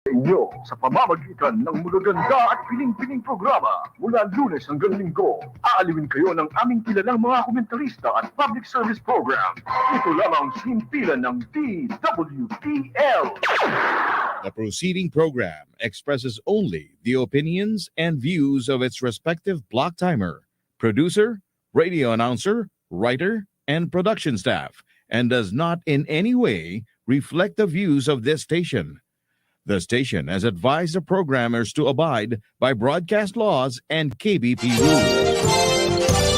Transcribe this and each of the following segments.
inyo sa pamamagitan ng magaganda at piling-piling programa mula Lunes hanggang Linggo. Aaliwin kayo ng aming kilalang mga komentarista at public service program. Ito lamang simpilan ng DWPL. The proceeding program expresses only the opinions and views of its respective block timer, producer, radio announcer, writer, and production staff, and does not in any way reflect the views of this station. The station has advised the programmers to abide by broadcast laws and KBP rules.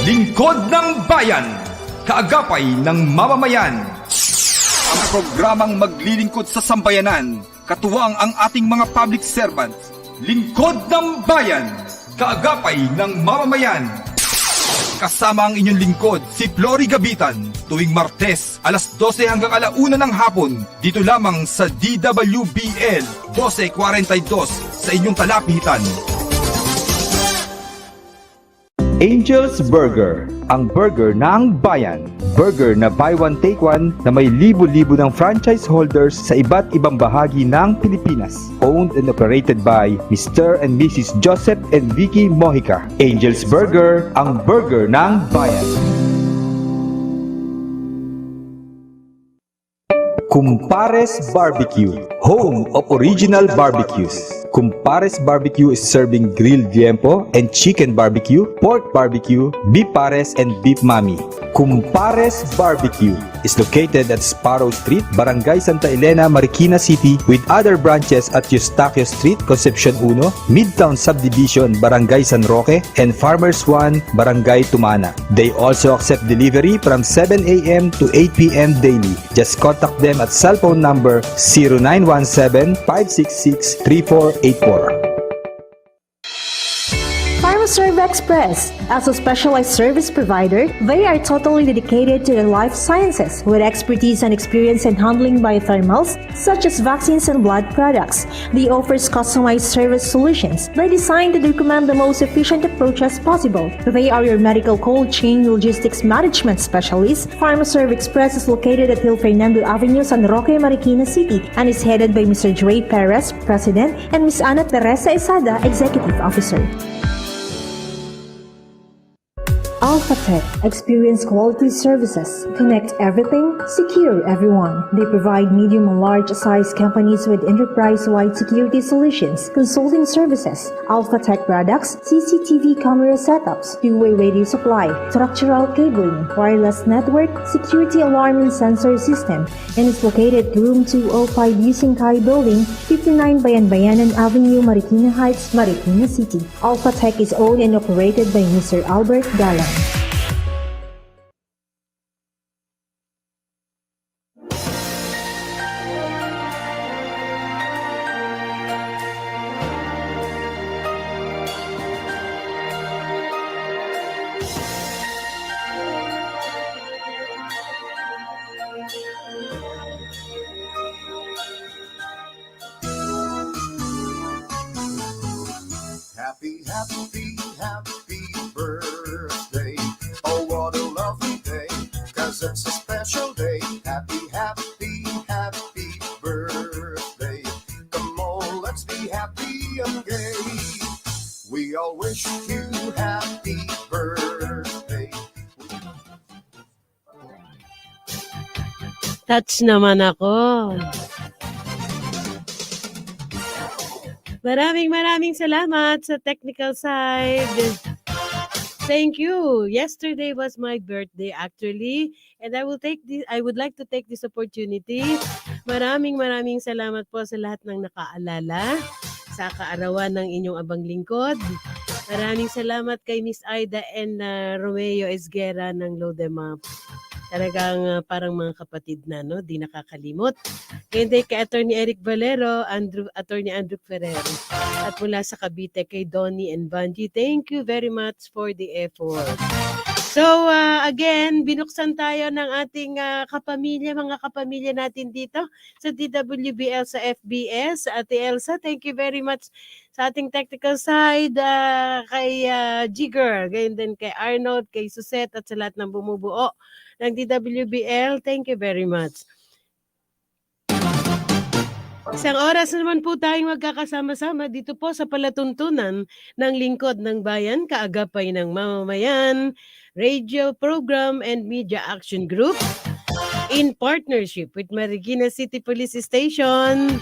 Lingkod ng Bayan, kaagapay ng mamamayan. Ang programang maglilingkod sa sambayanan, katuwang ang ating mga public servants. Lingkod ng Bayan, kaagapay ng mamamayan. Kasama ang inyong lingkod, si Flory Gabitan, tuwing Martes, alas 12 hanggang alauna ng hapon, dito lamang sa DWBL 1242 sa inyong talapitan. Angel's Burger, ang burger ng bayan. Burger na buy one take one na may libo-libo ng franchise holders sa iba't ibang bahagi ng Pilipinas. Owned and operated by Mr. and Mrs. Joseph and Vicky Mojica. Angel's Burger, ang burger ng bayan. Kumpares Barbecue, home of original barbecues. Kumpares Barbecue is serving grilled liempo and chicken barbecue, pork barbecue, beef pares, and beef mami. Kumpares Barbecue is located at Sparrow Street, Barangay Santa Elena, Marikina City, with other branches at Eustaquio Street, Concepcion 1, Midtown Subdivision, Barangay San Roque, and Farmers 1, Barangay Tumana. They also accept delivery from 7 a.m. to 8 p.m. daily. Just contact them at cellphone number 0917-566-3484. PharmaServe Express. As a specialized service provider, they are totally dedicated to the life sciences with expertise and experience in handling biothermals such as vaccines and blood products. They offer customized service solutions. They design to recommend the most efficient approaches possible. They are your medical cold chain logistics management specialist. PharmaServe Express is located at Hill Fernando Avenue, San Roque, Marikina City, and is headed by Mr. Dre Perez, President, and Ms. Ana Teresa Esada, Executive Officer. AlphaTech, experience quality services, connect everything, secure everyone. They provide medium and large size companies with enterprise-wide security solutions, consulting services, AlphaTech products, CCTV camera setups, two-way radio supply, structural cabling, wireless network, security alarm and sensor system, and is located at room 205 Using Kai Building, 59 Bayan-Bayanan Avenue, Marikina Heights, Marikina City. AlphaTech is owned and operated by Mr. Albert Galang. Happy, happy, happy birthday. Oh, what a lovely day, 'cause it's a special day. Happy, happy, happy birthday. Come on, let's be happy and gay. We all wish you happy birthday. Touch naman ako. Maraming salamat sa technical side. Thank you. Yesterday was my birthday actually, and I would like to take this opportunity. Maraming salamat po sa lahat ng nakaalala sa kaarawan ng inyong abang lingkod. Maraming salamat kay Miss Aida and Romeo Esguera ng Lodemap. Talagang parang mga kapatid na, no? Di nakakalimot. Kaya kay Attorney Eric Valero, Attorney Andrew Ferrer. At mula sa Cavite kay Donnie and Bungie. Thank you very much for the effort. So, again, binuksan tayo ng ating kapamilya, mga kapamilya natin dito sa DWBL sa FBS. Ate Elsa, thank you very much sa ating technical side, kay Jigger, gayon din kay Arnold, kay Susette, at sa lahat ng bumubuo ng DWBL. Thank you very much. Isang oras na naman po tayong magkakasama-sama dito po sa palatuntunan ng Lingkod ng Bayan, Kaagapay ng Mamamayan, Radio Program and Media Action Group in partnership with Marikina City Police Station.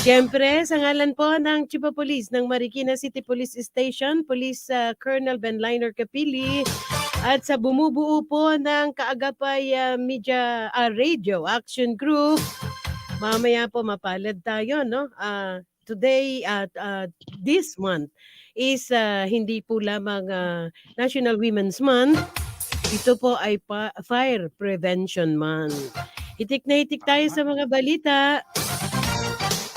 Siyempre, sa ngalan po ng Chief of Police ng Marikina City Police Station, Police Colonel Benliner Capili, at sa bumubuo po ng Kaagapay Radio Action Group, mamaya po mapalad tayo, no? Today at this month is hindi po lamang National Women's Month. Ito po ay Fire Prevention Month. Itik na itik tayo sa mga balita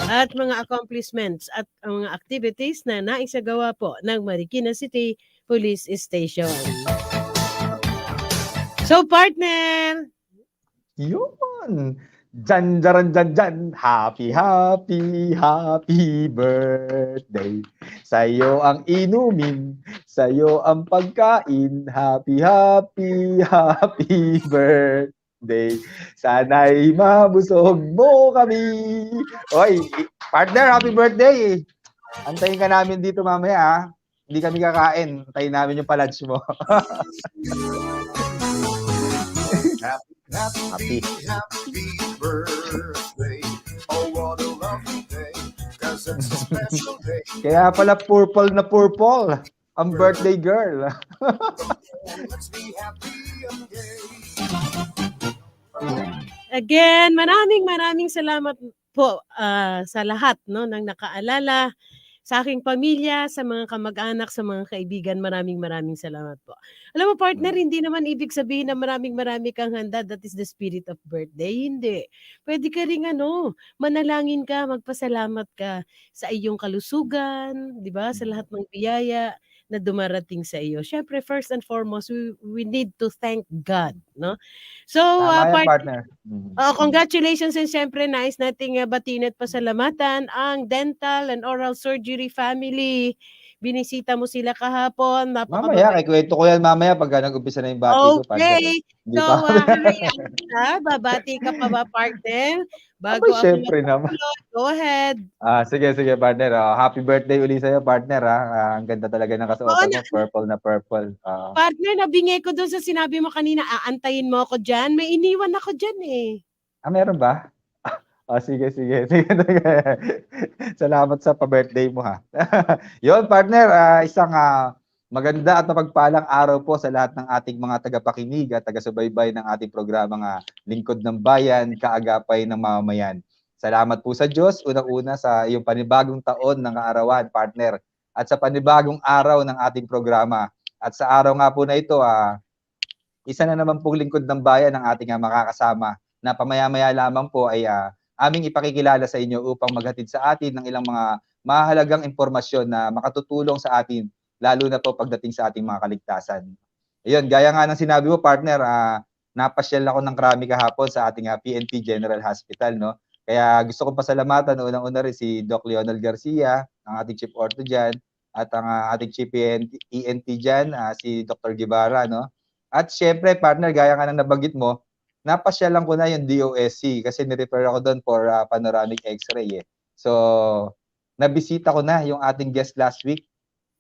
at mga accomplishments at mga activities na naisagawa po ng Marikina City Police Station. So, partner! Yun! Jan, jaran, jan, jan. Happy, happy, happy birthday. Sa'yo ang inumin, sa'yo ang pagkain. Happy, happy, happy birthday. Sana'y mabusog mo kami. Oy, partner, happy birthday. Antayin ka namin dito mamaya, ha? Hindi kami kakain. Antayin namin yung palunch mo. Happy, happy birthday. Oh, what a lovely day. 'Cause it's a special day. Kaya pala purple na purple. Ang birthday girl. Let's be happy and gay. Again, maraming salamat po sa lahat, no, ng nakaalala, sa aking pamilya, sa mga kamag-anak, sa mga kaibigan. Maraming salamat po. Alam mo, partner, hindi naman ibig sabihin na marami kang handa, that is the spirit of birthday. Hindi. Pwede ka ring manalangin ka, magpasalamat ka sa iyong kalusugan, di ba? Sa lahat ng biyaya na dumarating sa iyo. Syempre, first and foremost, we need to thank God, no? So, Tama yan, partner. congratulations, and syempre nais nating batiin at pasalamatan ang dental and oral surgery family. Binisita mo sila kahapon. Mamaya, kwento ko yan mamaya pag nag-umpisa na yung bati ko, partner. Okay. Hindi So, pa. babati ka pa ba, partner? Bago Abay, syempre naman. Go ahead. Sige, partner. Happy birthday uli sa'yo, partner. Ang ganda talaga ng kasuotan mo. Purple na purple. Partner, nabingay ko doon sa sinabi mo kanina, aantayin mo ako dyan. May iniwan ako dyan eh. Meron ba? Sige. Salamat sa pa-birthday mo, ha. Yun, partner, isang maganda at mapagpalang araw po sa lahat ng ating mga tagapakinig at taga-subaybay ng ating programang Lingkod ng Bayan, Kaagapay ng Mamamayan. Salamat po sa Diyos, unang-una sa iyong panibagong taon ng kaarawan, partner, at sa panibagong araw ng ating programa. At sa araw nga po na ito, isa na naman pong Lingkod ng Bayan ang ating makakasama na pamaya-maya lamang po ay aming ipakikilala sa inyo upang maghatid sa atin ng ilang mga mahalagang impormasyon na makatutulong sa atin, lalo na po pagdating sa ating mga kaligtasan. Ayun, gaya nga ng sinabi mo, partner, napasyal ako ng Krami kahapon sa ating PNP General Hospital, no? Kaya gusto kong pasalamatan unang-una rin si Doc Leonel Garcia, ang ating Chief Ortho dyan, at ang ating Chief ENT dyan, si Dr. Guevara, no? At syempre, partner, gaya nga ng nabanggit mo, napasyalan ko na yung DOSC kasi nirefer ako doon for panoramic x-ray eh. So, nabisita ko na yung ating guest last week.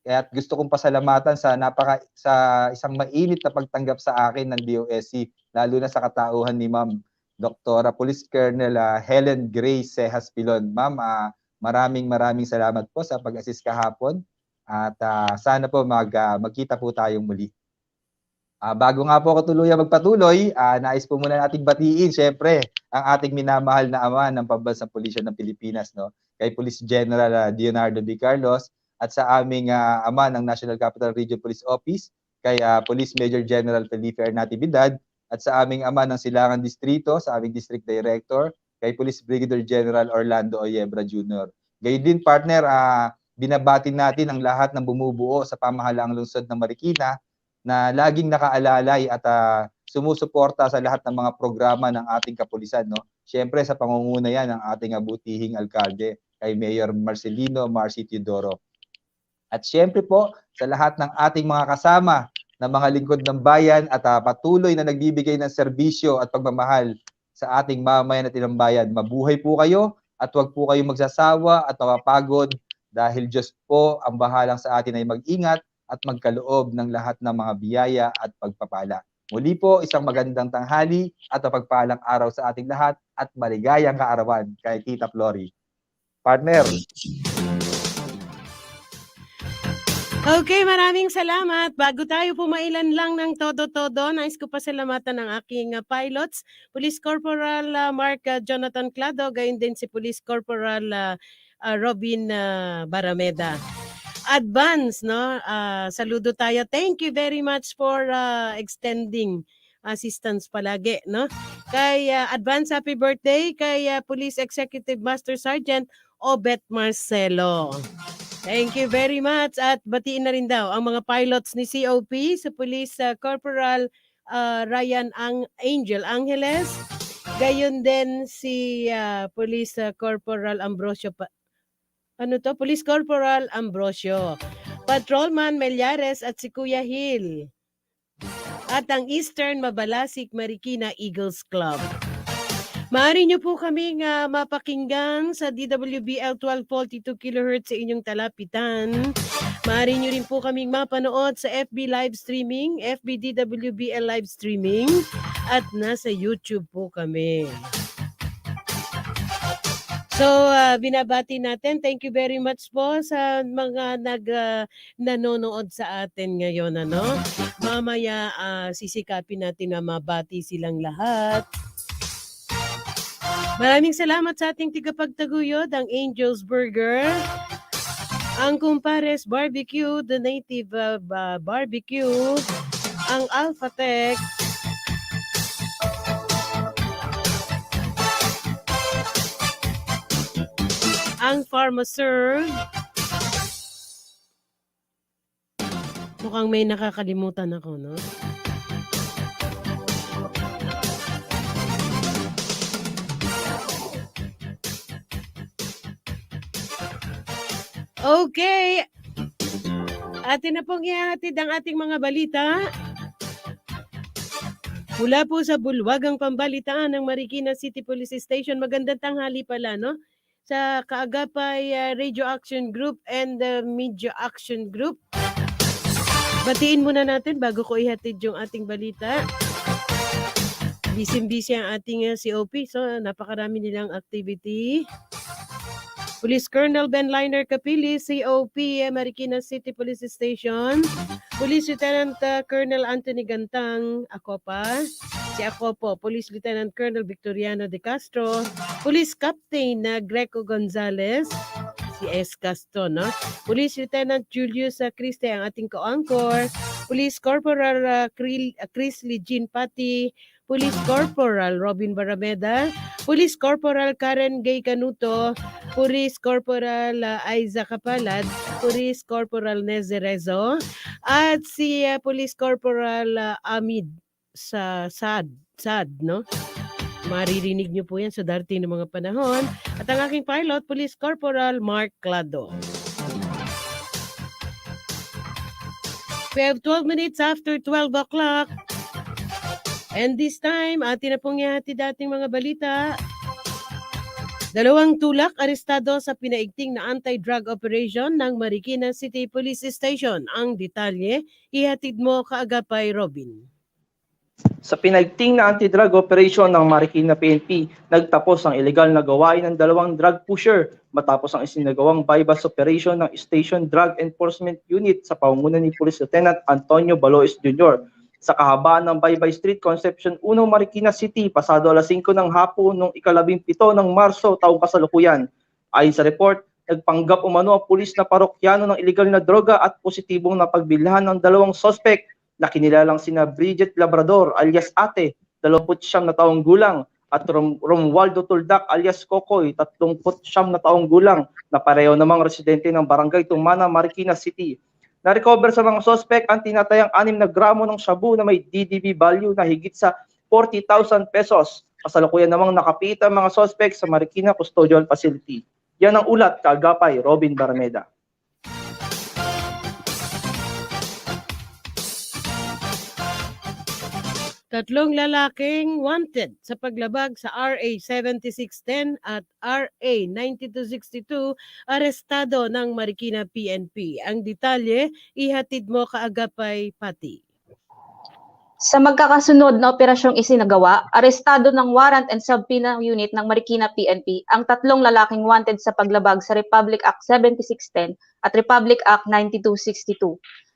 At gusto kong pasalamatan sa isang mainit na pagtanggap sa akin ng DOSC, lalo na sa katauhan ni Ma'am Dr. Police Colonel Helen Grace Cejas Pilon. Ma'am, maraming salamat po sa pag-assist kahapon at sana po magkita po tayong muli. Bago nga po ako magpatuloy, nais po muna nating batiin, syempre, ang ating minamahal na ama ng Pambansang Pulisya ng Pilipinas, no? Kay Police General Leonardo B. Carlos, at sa aming ama ng National Capital Region Police Office, kay Police Major General Felipe Natividad, at sa aming ama ng Silangan Distrito, sa aming District Director, kay Police Brigadier General Orlando Oyebra Jr. Gayon din, partner, binabati natin ang lahat ng bumubuo sa pamahalaang lungsod ng Marikina, na laging nakaalalay at sumusuporta sa lahat ng mga programa ng ating kapulisan, no? Siyempre sa pangunguna yan ng ating butihing alkalde kay Mayor Marcelino Marcy Teodoro. At siyempre po sa lahat ng ating mga kasama na mga lingkod ng bayan at patuloy na nagbibigay ng serbisyo at pagmamahal sa ating mamayan at ilang-bayan. Mabuhay po kayo at huwag po kayong magsasawa at mapapagod dahil Diyos po ang bahalang sa atin ay mag-ingat at magkaloob ng lahat ng mga biyaya at pagpapala. Muli po, isang magandang tanghali at mapagpalang araw sa ating lahat at maligayang kaarawan kay Tita Flory. Partner. Okay, maraming salamat. Bago tayo pumailan lang ng todo-todo, nais ko pasalamatan ang aking pilots, Police Corporal Mark Jonathan Clado, gayon din si Police Corporal Robin Barameda. Advance, no? Saludo tayo. Thank you very much for extending assistance palagi, no? Kay advance happy birthday kay Police Executive Master Sergeant Obet Marcelo. Thank you very much at batiin na rin daw ang mga pilots ni COP sa Police Corporal Ryan Angel Angeles. Gayon din si Police Corporal Ambrosio Police Corporal Ambrosio, Patrolman Melyares at si Kuya Hill. At ang Eastern Mabalasik Marikina Eagles Club. Maaari nyo po kaming mapakinggan sa DWBL 1242 kHz sa inyong talapitan. Maaari nyo rin po kaming mapanood sa FB live streaming, FB DWBL live streaming, at nasa YouTube po kami. So, binabati natin. Thank you very much po sa mga nanonood sa atin ngayon. Ano? Mamaya, sisikapin natin na mabati silang lahat. Maraming salamat sa ating tigapagtaguyod, ang Angel's Burger, ang Kumpares Barbecue, The Native Barbecue, ang Alphatech, ang Pharmaserve. Mukhang may nakakalimutan ako, no? Okay. Atin na pong ihahatid ang ating mga balita. Mula po sa bulwagang pambalitaan ng Marikina City Police Station. Magandang tanghali pala, no? Sa Kaagapay Radio Action Group and Media Action Group. Batiin muna natin bago ko ihatid yung ating balita. Busy-busy ang ating COP. So, napakarami nilang activity. Police Colonel Ben Liner Capili, COP, Marikina City Police Station. Police Lieutenant Colonel Anthony Gantang, Acopa. Si Acopo, Police Lieutenant Colonel Victoriano De Castro. Police Captain Greco Gonzalez, si S. Castro, no? Police Lieutenant Julius Criste, ang ating co-anchor. Police Corporal Chris Legin Pati. Police Corporal Robin Barameda, Police Corporal Karen Gay Canuto, Police Corporal Aiza Kapalad, Police Corporal Nezerezo, at si Police Corporal Amid sa SAD, no? Maririnig niyo po yan sa darating ng mga panahon. At ang aking pilot, Police Corporal Mark Clado. We have 12 minutes after 12 o'clock. And this time, atin na pong ihatid dating mga balita. 2 tulak arestado sa pinaigting na anti-drug operation ng Marikina City Police Station. Ang detalye, ihatid mo kaagapay Robin. Sa pinaigting na anti-drug operation ng Marikina PNP, nagtapos ang ilegal na gawain ng 2 drug pusher matapos ang isinagawang bypass operation ng Station Drug Enforcement Unit sa pamumuno ni Police Lieutenant Antonio Balois Jr. sa kahabaan ng Baybay Street, Concepcion 1, Marikina City, pasado alas 5 ng hapon noong 17 ng Marso, taong kasalukuyan. Ayon sa report, nagpanggap umano ang pulis na parokyano ng ilegal na droga at positibong napagbilhan ng 2 sospek na kinilalang sina Bridget Labrador alias Ate, 29 na taong gulang, at Romualdo Tuldak alias Kokoy, 39 na taong gulang, na pareho namang residente ng Barangay Tumana, Marikina City. Na-recover sa mga sospek ang tinatayang 6 na gramo ng shabu na may DDB value na higit sa 40,000 pesos. Kasalukuyan namang nakapita ang mga sospek sa Marikina Custodial Facility. Yan ang ulat, kaagapay Robin Barameda. Tatlong lalaking wanted sa paglabag sa RA 7610 at RA 9262 arestado ng Marikina PNP. Ang detalye, ihatid mo kaagapay Pati. Sa magkakasunod na operasyong isinagawa, arestado ng Warrant and Subpoena Unit ng Marikina PNP ang tatlong lalaking wanted sa paglabag sa Republic Act 7610 at Republic Act 9262.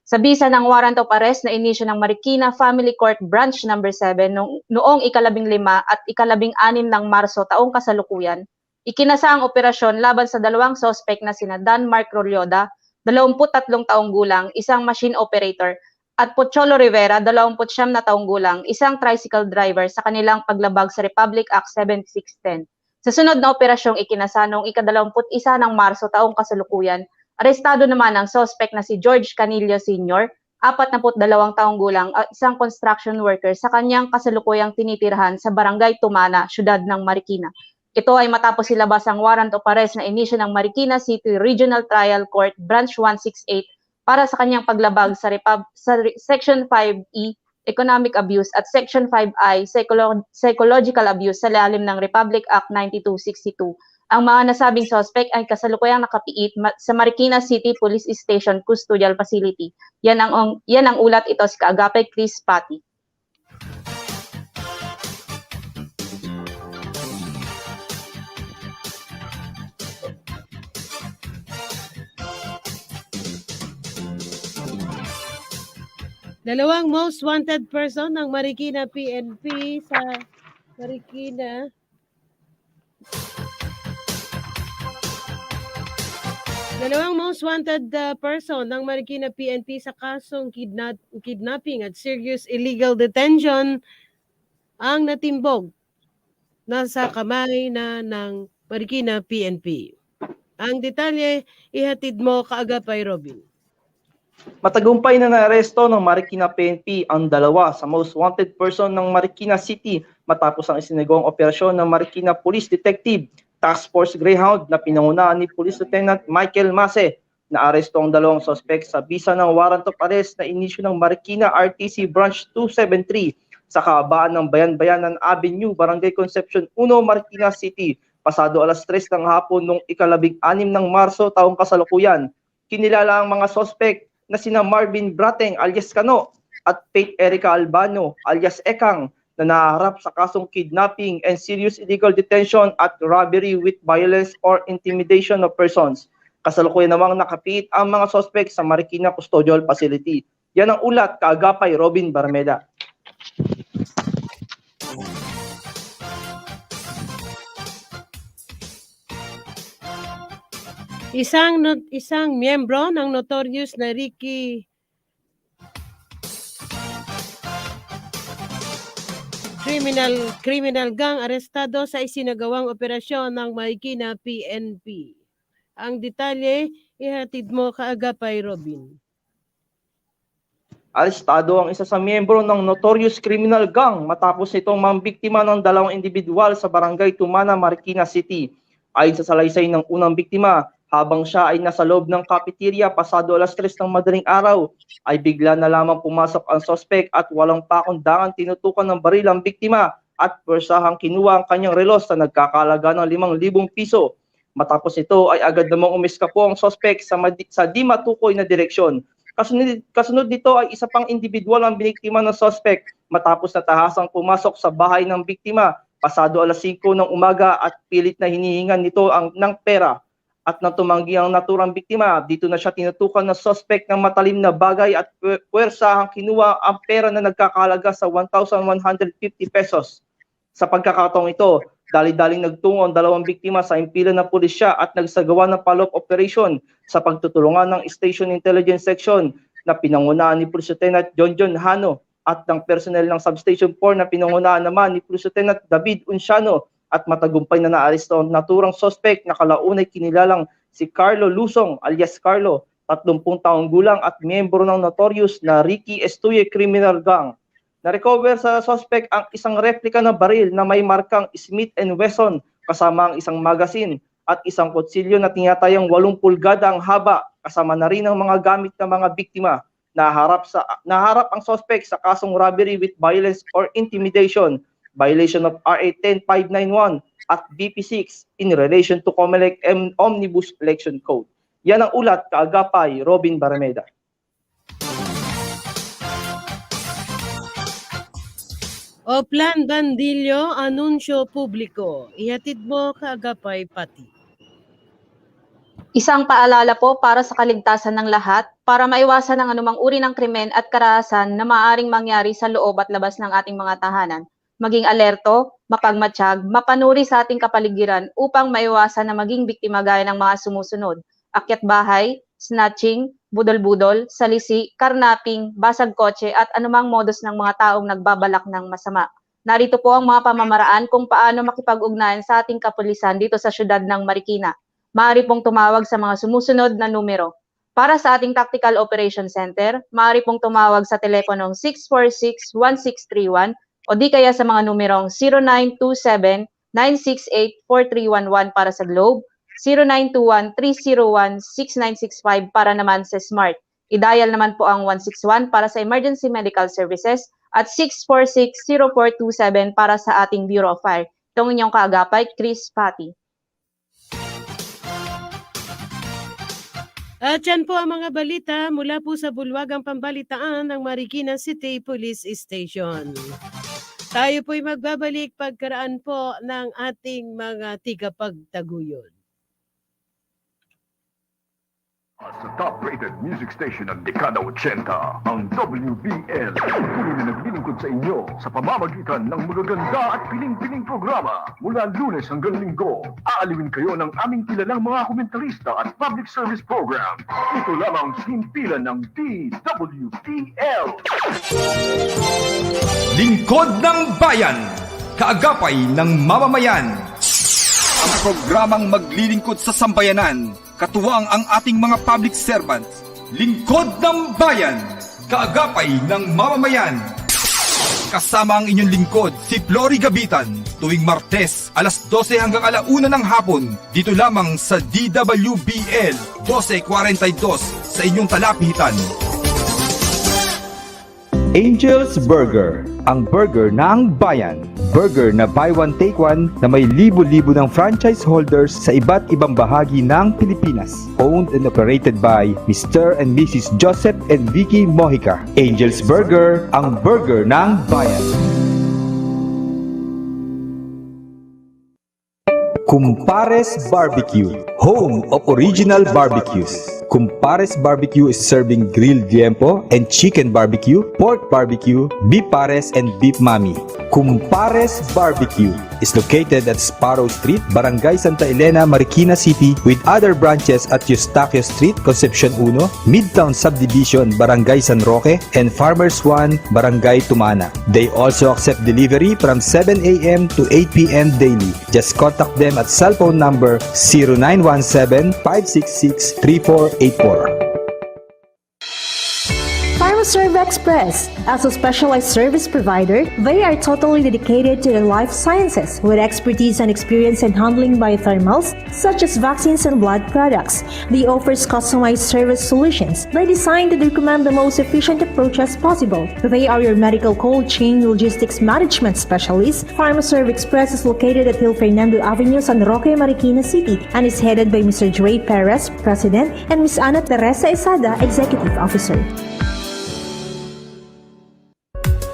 Sa bisa ng warrant of arrest na inisyo ng Marikina Family Court Branch No. 7 noong ika-15 at ika-16 ng Marso taong kasalukuyan, ikinasa ang operasyon laban sa dalawang sospek na sina Dan Mark Rolyoda, 23 taong gulang, isang machine operator, at Pocholo Rivera, 29 na taong gulang, isang tricycle driver sa kanilang paglabag sa Republic Act 7610. Sa sunod na operasyong ikinasa noong ika-21 ng Marso taong kasalukuyan, arestado naman ang suspect na si George Canillo Sr., 42 taong gulang at isang construction worker sa kanyang kasalukuyang tinitirhan sa Barangay Tumana, Syudad ng Marikina. Ito ay matapos silabas ang warrant of arrest na inisyo ng Marikina City Regional Trial Court Branch 168 para sa kanyang paglabag sa Section 5E, Economic Abuse at Section 5I, Psychological Abuse sa lalim ng Republic Act 9262. Ang mga nasabing suspect ay kasalukuyang nakapiit sa Marikina City Police Station Custodial Facility. Yan ang ulat ito si Kaagapay Chris Pati. Dalawang most wanted person ng Marikina PNP sa Marikina. Dalawang most wanted person ng Marikina PNP sa kasong kidnapping at serious illegal detention ang natimbog nasa kamay na ng Marikina PNP. Ang detalye, ihatid mo kaagapay Robin. Matagumpay na naaresto ng Marikina PNP ang dalawa sa most wanted person ng Marikina City matapos ang isinagawang operasyon ng Marikina Police Detective Task Force Greyhound na pinangunahan ni Police Lieutenant Michael Mase. Naaresto ang dalawang suspect sa bisa ng warrant of arrest na inisyu ng Marikina RTC Branch 273 sa kahabaan ng Bayan-Bayanan Avenue, Barangay Concepcion 1, Marikina City, pasado alas 3 ng hapon noong ika-16 ng Marso taong kasalukuyan. Kinilala ang mga suspect na sina Marvin Brateng alias Kano at Faith Erica Albano alias Ekang na naharap sa kasong kidnapping and serious illegal detention at robbery with violence or intimidation of persons. Kasalukuyan namang nakapiit ang mga suspect sa Marikina Custodial Facility. Yan ang ulat, kaagapay Robin Barmeda. Isang miyembro ng notorious na Ricky criminal gang arestado sa isinagawang operasyon ng Marikina PNP. Ang detalye, ihatid mo kaagapay Robin. Arestado ang isa sa miyembro ng notorious criminal gang matapos itong mambiktima ng dalawang individual sa Barangay Tumana, Marikina City. Ayon sa salaysay ng unang biktima, habang siya ay nasa loob ng cafeteria pasado alas 3 ng madaling araw, ay bigla na lamang pumasok ang suspect at walang pakundangan tinutukan ng baril ang biktima at puwersahang kinuha ang kanyang relos na nagkakalaga ng 5,000 piso. Matapos ito ay agad namang umiskapo ang suspect sa di matukoy na direksyon. Kasunod dito ay isa pang individual ang biniktima ng suspect matapos na tahasang pumasok sa bahay ng biktima pasado alas 5 ng umaga at pilit na hinihingan nito ng pera. At nang tumanggi ang naturang biktima, dito na siya tinutukan ng suspect ng matalim na bagay at puwersahang kinuha ang pera na nagkakalaga sa 1,150 pesos. Sa pagkakataong ito, dali-daling nagtungo ang dalawang biktima sa impilan ng pulisya at nagsagawa ng follow-up operation sa pagtutulungan ng Station Intelligence Section na pinangunahan ni Police Lieutenant John Hano at ng personnel ng Substation 4 na pinangunahan naman ni Police Lieutenant David Unciano. At matagumpay na naaresto ang naturang suspect na kalaunay kinilalang si Carlo Lusong alias Carlo, 30 taong gulang at miyembro ng notorious na Ricky Estuye Criminal Gang. Na-recover sa suspect ang isang replika na baril na may markang Smith & Wesson kasama ang isang magazine at isang kutsilyo na tinatayang 8 pulgada ang haba kasama na rin ang mga gamit ng mga biktima. Naharap ang suspect sa kasong robbery with violence or intimidation, violation of RA 10591 at BP6 in relation to COMELEC Omnibus Election Code. Yan ang ulat, kaagapay Robin Barameda. Oplan Bandilyo, anunsyo publiko. Ihatid mo kaagapay pati. Isang paalala po para sa kaligtasan ng lahat para maiwasan ang anumang uri ng krimen at karahasan na maaaring mangyari sa loob at labas ng ating mga tahanan. Maging alerto, mapagmatsyag, mapanuri sa ating kapaligiran upang maiwasan na maging biktima gaya ng mga sumusunod. Akyat bahay, snatching, budol-budol, salisi, karnaping, basag kotse at anumang modus ng mga taong nagbabalak ng masama. Narito po ang mga pamamaraan kung paano makipag-ugnayan sa ating kapulisan dito sa syudad ng Marikina. Maaari pong tumawag sa mga sumusunod na numero. Para sa ating Tactical Operation Center, maaari pong tumawag sa teleponong 646-1631 o di kaya sa mga numerong 0927-968-4311 para sa Globe, 0921-301-6965 para naman sa Smart. I-dial naman po ang 161 para sa Emergency Medical Services at 646-0427 para sa ating Bureau of Fire. Itong inyong kaagapay, Chris Pati. At yan po ang mga balita mula po sa bulwagang pambalitaan ng Marikina City Police Station. Tayo po'y magbabalik pagkaraan po ng ating mga tigapagtaguyod. Sa top-rated music station ng dekada 80, ang WBL. Tuloy na naglilingkod sa inyo sa pamamagitan ng magaganda at piling-piling programa. Mula Lunes hanggang Linggo, aaliwin kayo ng aming kilalang mga komentarista at public service program. Ito lamang himpilan ng DWBL. Lingkod ng Bayan, kaagapay ng mamamayan. Ang programang maglilingkod sa sambayanan, katuwang ang ating mga public servants. Lingkod ng Bayan, kaagapay ng mamamayan. Kasama ang inyong lingkod, si Flory Gabitan, tuwing Martes, alas 12 hanggang alauna ng hapon, dito lamang sa DWBL 1242 sa inyong talapitan. Angel's Burger, ang burger ng bayan. Burger na buy one take one na may libo-libo ng franchise holders sa iba't ibang bahagi ng Pilipinas. Owned and operated by Mr. and Mrs. Joseph and Vicky Mojica. Angel's Burger, ang burger ng bayan. Kumpares Barbecue, home of original barbecues. Kumpares Barbecue is serving grilled liempo and chicken barbecue, pork barbecue, beef pares, and beef mami. Kumpares Barbecue is located at Sparrow Street, Barangay Santa Elena, Marikina City, with other branches at Eustaquio Street, Concepcion 1, Midtown Subdivision, Barangay San Roque, and Farmers 1, Barangay Tumana. They also accept delivery from 7 a.m. to 8 p.m. daily. Just contact them at cellphone number 0917-566-3484. PharmaServe Express. As a specialized service provider, they are totally dedicated to the life sciences with expertise and experience in handling biothermals such as vaccines and blood products. They offer customized service solutions. They design to recommend the most efficient approach as possible. They are your medical cold chain logistics management specialist. PharmaServe Express is located at Hill Fernando Avenue, San Roque, Marikina City, and is headed by Mr. Dre Perez, President, and Ms. Ana Teresa Esada, Executive Officer.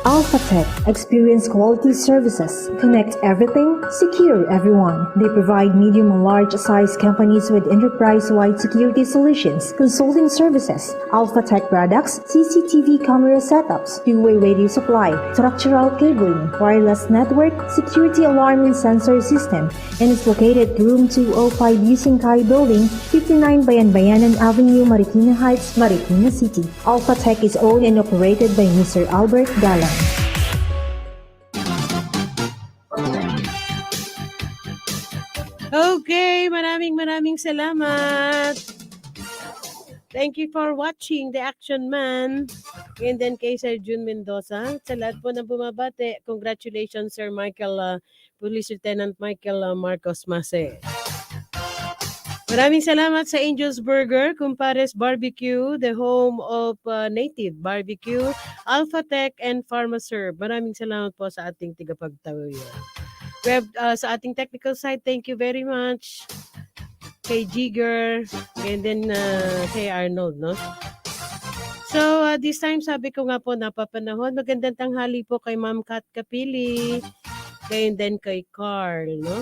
AlphaTech. Experience quality services. Connect everything, secure everyone. They provide medium and large size companies with enterprise-wide security solutions, consulting services, AlphaTech products, CCTV camera setups, two-way radio supply, structural cabling, wireless network, security alarm and sensor system, and is located at room 205 Yusingkai Building, 59 Bayan-Bayanan Avenue, Marikina Heights, Marikina City. AlphaTech is owned and operated by Mr. Albert Galang. Okay, maraming salamat. Thank you for watching The Action Man. And then kay Sir June Mendoza. Sa lahat po ng bumabate, congratulations Sir Michael, Police Lieutenant Michael Marcos Mase. Maraming salamat sa Angel's Burger, Kumpares Barbecue, the home of Native Barbecue, Alphatech, and PharmaServe. Maraming salamat po sa ating tigapagtawid. We have, sa ating technical side, thank you very much kay Jigger, and then kay Arnold, no? So, this time, sabi ko nga po, napapanahon. Magandang tanghali po kay Ma'am Kat Kapili, and then kay Carl, no?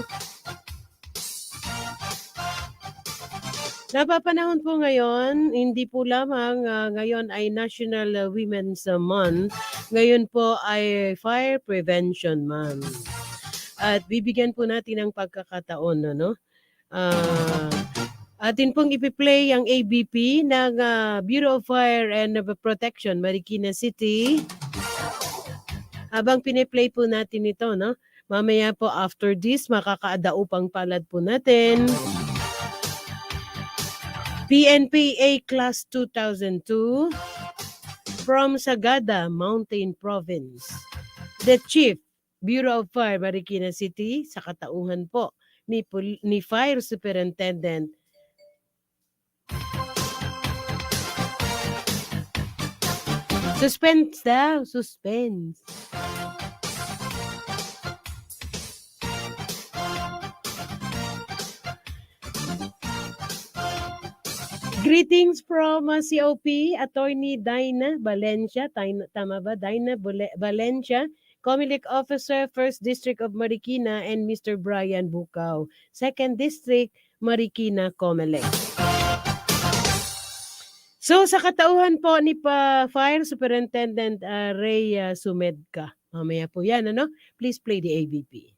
Napapanahon po ngayon, hindi po lamang ngayon ay National Women's Month. Ngayon po ay Fire Prevention Month. At bibigyan po natin ng pagkakataon, ano? Atin pong ipi-play ang ABP ng Bureau of Fire and Protection, Marikina City. Habang piniplay po natin ito, no? Mamaya po after this, makakaadaupang palad po natin. PNP A-Class 2002 from Sagada Mountain Province. The Chief, Bureau of Fire, Marikina City, sa katauhan po ni Fire Superintendent Suspense daw, suspense. Greetings from COP, Attorney Dina Valencia, tama ba? Dina Valencia, Comelec Officer, 1st District of Marikina, and Mr. Brian Bukaw, 2nd District, Marikina, Comelec. So, sa katauhan po ni Fire Superintendent Ray Sumedka. Mamaya po yan, ano? Please play the AVP.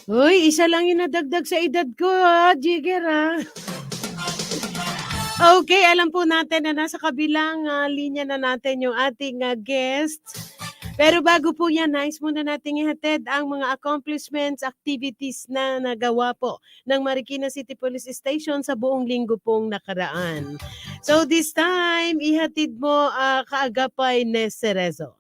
Uy, isa lang yung nadagdag sa edad ko, Jigger, ha? Okay, alam po natin na nasa kabilang linya na natin yung ating guest. Pero bago po yan, nais muna nating ihatid ang mga accomplishments, activities na nagawa po ng Marikina City Police Station sa buong linggo pong nakaraan. So this time, ihatid mo kaagapay Nes Cerezo.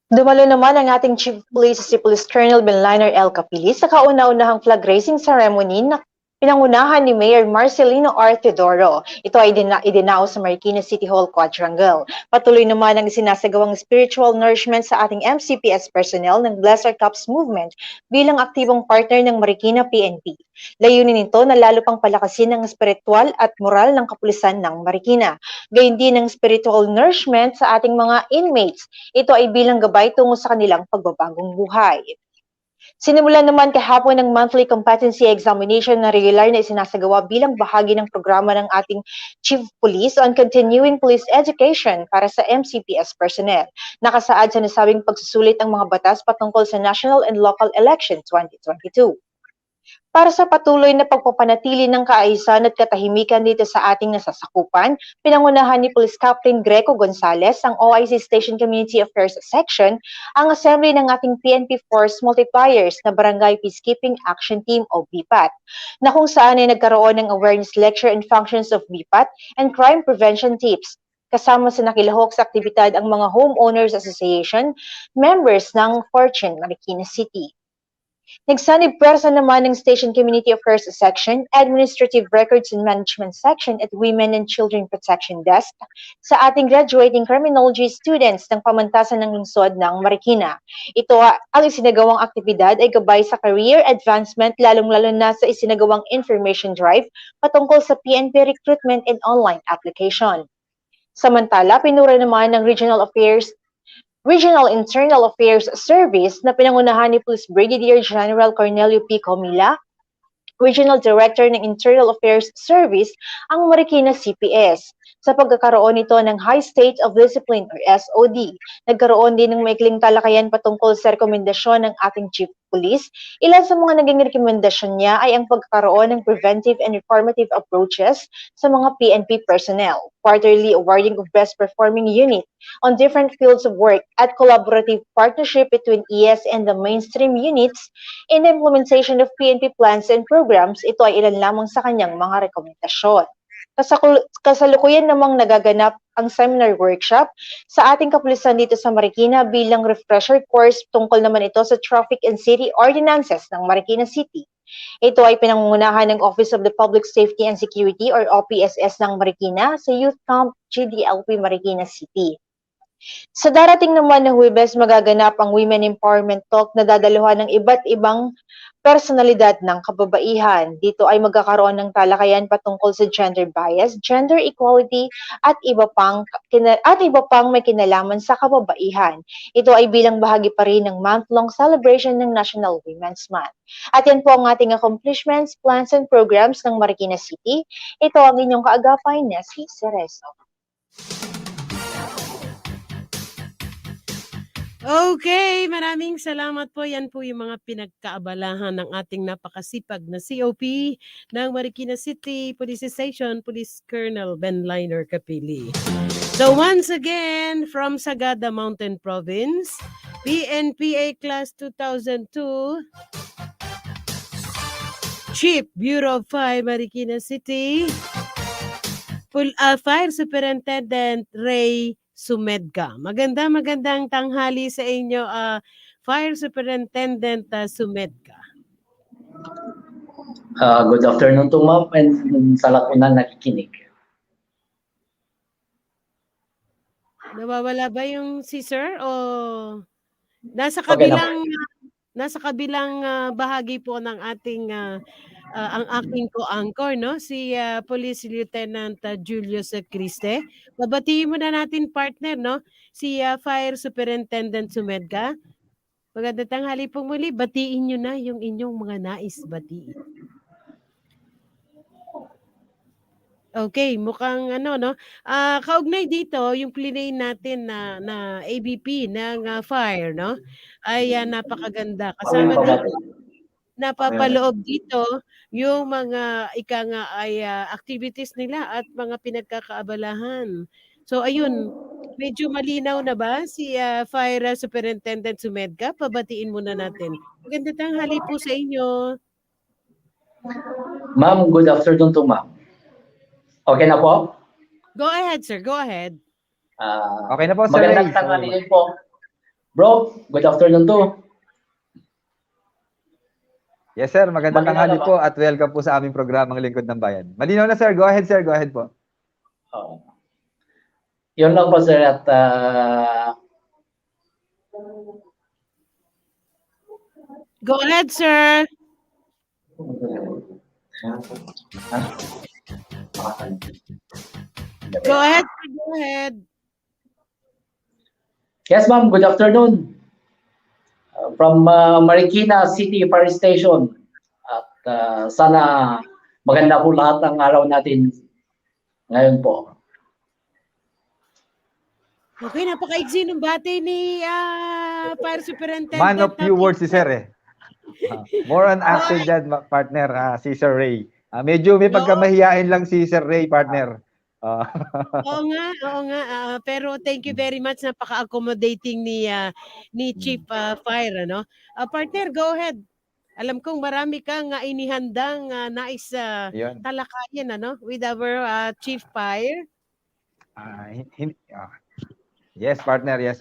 Dumalo naman ang ating Chief Police si Police Colonel Benliner L. Capili sa kauna-unahang flag raising ceremony na pinangunahan ni Mayor Marcelino R. Teodoro. Ito ay idinao sa Marikina City Hall Quadrangle. Patuloy naman ang isinasagawang spiritual nourishment sa ating MCPS personnel ng Bless Our Cups movement bilang aktibong partner ng Marikina PNP. Layunin nito na lalo pang palakasin ang spiritual at moral ng kapulisan ng Marikina. Gayun din ang spiritual nourishment sa ating mga inmates. Ito ay bilang gabay tungo sa kanilang pagbabagong buhay. Sinimulan naman kahapon ng monthly competency examination na regular na isinasagawa bilang bahagi ng programa ng ating Chief Police on Continuing Police Education para sa MCPS personnel. Nakasaad sa nasabing pagsusulit ang mga batas patungkol sa national and local election 2022. Para sa patuloy na pagpapanatili ng kaayusan at katahimikan dito sa ating nasasakupan, pinangunahan ni Police Captain Greco Gonzales ang OIC Station Community Affairs Section ang assembly ng ating PNP Force Multipliers na Barangay Peacekeeping Action Team o BPAT, na kung saan ay nagkaroon ng awareness lecture and functions of BPAT and crime prevention tips. Kasama sa nakilahok sa aktibidad ang mga Homeowners Association, members ng Fortune Marikina City. Nagsanib pwersa naman ng Station Community Affairs Section, Administrative Records and Management Section at Women and Children Protection Desk sa ating graduating criminology students ng pamantasan ng lungsod ng Marikina. Ito ang isinagawang aktibidad ay gabay sa career advancement lalong-lalo na sa isinagawang information drive patungkol sa PNP recruitment and online application. Samantala, pinura naman ng Regional Internal Affairs Service na pinangunahan ni Police Brigadier General Cornelio P. Comila, Regional Director ng Internal Affairs Service, ang Marikina CPS. Sa pagkakaroon nito ng High State of Discipline or SOD, nagkaroon din ng maikling talakayan patungkol sa rekomendasyon ng ating Chief Police. Ilan sa mga naging rekomendasyon niya ay ang pagkakaroon ng preventive and reformative approaches sa mga PNP personnel, quarterly awarding of best performing unit on different fields of work at collaborative partnership between ES and the mainstream units in the implementation of PNP plans and programs. Ito ay ilan lamang sa kanyang mga rekomendasyon. Kasalukuyan namang nagaganap ang seminar workshop sa ating kapulisan dito sa Marikina bilang refresher course tungkol naman ito sa Traffic and City Ordinances ng Marikina City. Ito ay pinangungunahan ng Office of the Public Safety and Security or OPSS ng Marikina sa Youth Camp GDLP Marikina City. Sa darating naman na Huwebes, magaganap ang Women Empowerment Talk na dadaluhan ng iba't ibang personalidad ng kababaihan. Dito ay magkakaroon ng talakayan patungkol sa gender bias, gender equality at iba pang may kinalaman sa kababaihan. Ito ay bilang bahagi pa rin ng month-long celebration ng National Women's Month. At yan po ang ating accomplishments, plans and programs ng Marikina City. Ito ang inyong kaagapay, Nessie Cerezo. Okay, maraming salamat po. Yan po yung mga pinagkaabalahan ng ating napakasipag na COP ng Marikina City Police Station, Police Colonel Benliner Capili. So once again, from Sagada Mountain Province, PNPA Class 2002, Chief Bureau of Fire Marikina City, Fire Superintendent Ray Sumedka. Magandang tanghali sa inyo, Fire Superintendent Sumedka. Good afternoon to ma'am and sa lahat po na nakikinig. Nawawala ba yung si sir o nasa kabilang bahagi po ng ating ang aking co-anchor, no? Si Police Lieutenant Julius Criste. Babatiin muna natin partner, no? Si Fire Superintendent Sumedka. Magandang tanghali po muli. Batiin nyo na yung inyong mga nais batiin. Okay, mukhang no? Kaugnay dito, yung plinay natin na ABP ng Fire, no? Ay napakaganda. Kasama dito, napapaloob dito yung mga activities nila at mga pinagkakaabalahan. So ayun, medyo malinaw na ba si Fire Superintendent Sumedka? Pabatiin muna natin. Magandang tanghali po sa inyo. Ma'am, good afternoon to ma'am. Okay na po? Go ahead, sir. Go ahead. Okay na po, Sir Magandang Ray. tanghali din po. Bro, good afternoon to. Yes, sir. Magandang Malinaw tanghali na ba? po at welcome po sa aming programang Lingkod ng Bayan. Malinaw na, sir. Go ahead, sir. Go ahead po. Yun lang po sir at Go ahead, sir. Go ahead, sir. Go ahead. yes ma'am, good afternoon. From Marikina City Fire Station. At sana maganda po lahat ang araw natin ngayon po. Okay, napakaigsi ng bati ni Fire Superintendent. Man of few words si sir eh. More on action dyan, partner, si Sir Ray. Medyo may pagkamahiyain lang si Sir Ray, partner. Oo nga. Pero thank you very much. Napaka-accommodating ni Chief Fire, ano? Partner, go ahead. Alam kong marami kang inihandang nais Yun. talakayin, ano? With our Chief Fire. Yes, partner. Yes.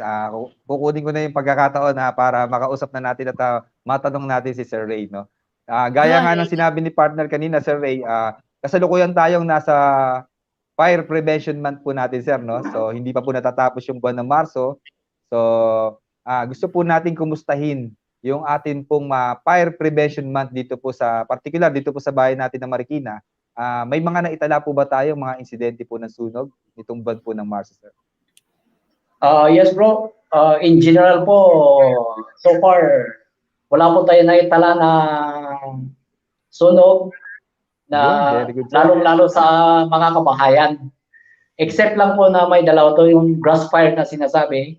Kukunin ko na yung pagkakataon para makausap na natin at matanong natin si Sir Ray. No? Gaya nga ng sinabi ni partner kanina, Sir Ray, kasalukuyan tayong nasa Fire Prevention Month po natin, sir. No? So, hindi pa po natatapos yung buwan ng Marso. So, gusto po natin kumustahin yung atin pong Fire Prevention Month dito po sa, particular dito po sa bayan natin ng Marikina. May mga naitala po ba tayong mga insidente po ng sunog nitong buwan po ng Marso, sir? Yes bro, in general po, so far, wala po tayo naitala na sunog na lalong-lalo sa mga kabahayan. Except lang po na may dalawa to yung grass fire na sinasabi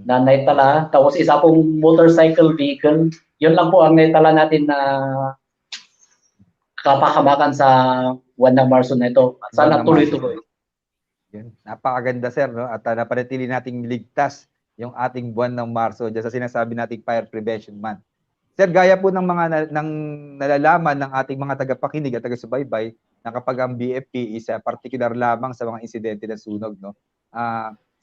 na naitala. Tapos isa pong motorcycle vehicle. Yun lang po ang naitala natin na kapahamakan sa buwan ng Marso na ito. Sana tuloy-tuloy. Yun. Napakaganda, sir, no? At napanatili nating ligtas yung ating buwan ng Marso dyan sa sinasabi nating Fire Prevention Month. Sir, gaya po ng mga nalalaman ng ating mga tagapakinig at taga-subaybay na kapag ang BFP is particular lamang sa mga insidente ng sunog, no?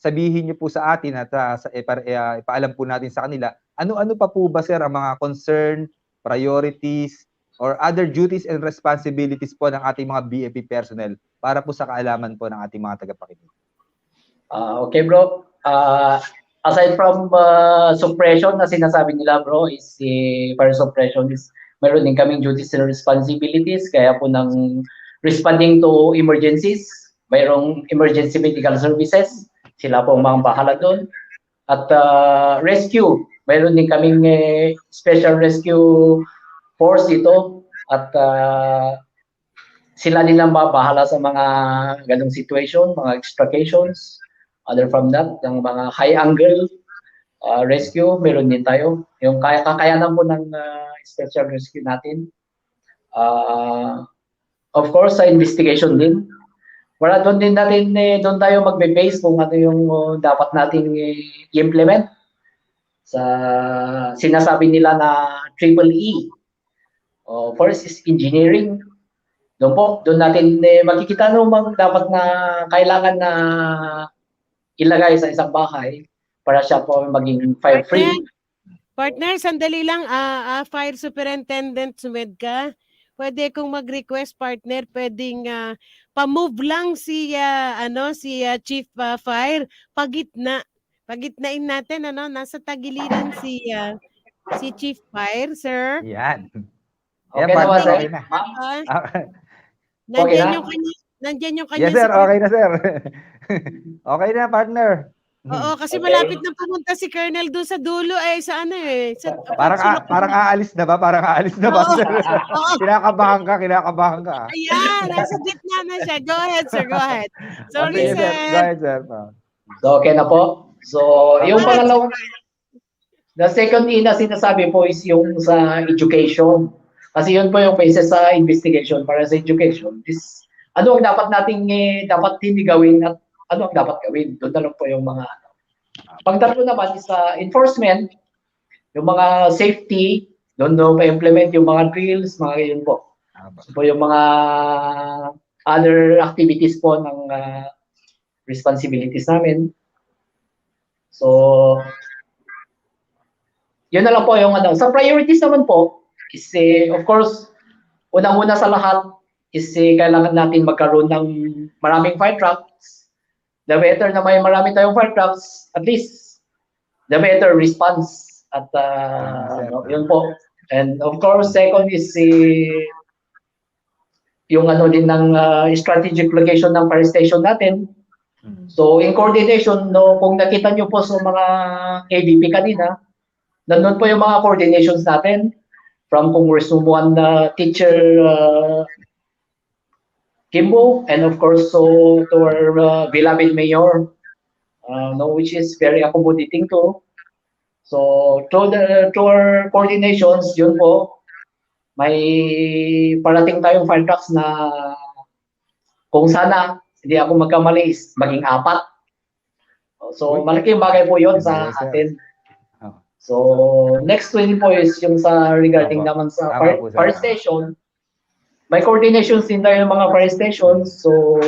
Sabihin niyo po sa atin at ipaalam po natin sa kanila, ano-ano pa po ba, sir, ang mga concern, priorities, or other duties and responsibilities po ng ating mga BFP personnel para po sa kaalaman po ng ating mga tagapakinig? Okay bro, aside from suppression na sinasabi nila bro, is fire suppression is meron din kaming duties and responsibilities kaya po ng responding to emergencies, mayroong emergency medical services, sila po ang mga bahala doon. At rescue, mayroon din kaming special rescue force dito at sila din ang bahala sa mga ganong situation, mga extrications. Other from that, ang mga high angle rescue, meron din tayo. Yung kakayanan po ng special rescue natin. Of course, sa investigation din. Wala doon din natin, doon tayo magbe-base kung ano yung dapat nating i-implement. Sa sinasabi nila na triple E. First is engineering. Doon natin makikita bang dapat na kailangan na ilagay sa isang bahay para siya po maging fire-free. Partner, sandali lang. Fire Superintendent Sumedka, pwede kong mag-request, partner, pwedeng pa-move lang si Chief Fire pagitnain natin, nasa tagiliran si Chief Fire, sir. Yan. Okay na ba, sir? Nandiyan yung kanya. Yes, sir. Okay na, sir. Okay na, partner. Oo, kasi malapit na pumunta si Colonel doon sa dulo Parang aalis na ba? Sir? Kinakabahan ka. Ayan, nasa gitna na siya. Go ahead, sir. Go ahead. Sorry, Okay, sir. Go ahead, sir. So, okay na po. So, yung pangalawang, the second E na sinasabi po is yung sa education. Kasi yun po yung basis sa investigation para sa education. Ano ang dapat nating dapat hindi gawin at ano ang dapat gawin. Doon na lang po yung mga ano. Pagdatlo naman is enforcement, yung mga safety, doon pa-implement yung mga drills, mga yun po. So po yung mga other activities po ng responsibilities namin. So, yun na lang po yung ano. Sa priorities naman po, is of course, unang-una sa lahat, is kailangan natin magkaroon ng maraming fire trucks. The better na may marami tayong fire trucks, at least, the better response. At yun po. And of course, second is yung ano din ng strategic location ng fire station natin. So in coordination, kung nakita nyo po sa mga ADP kanina, nandun po yung mga coordinations natin from Congresswoman Teacher Kimbo, and of course so to our beloved Mayor, which is very accommodating too. So to our coordinations, yun po, may parating tayong fire trucks na kung sana hindi ako magkamali is maging 4. So malaking bagay po yun sa atin. So next one po is yung sa regarding naman sa fire station. May coordinations din tayo ng mga fire stations. So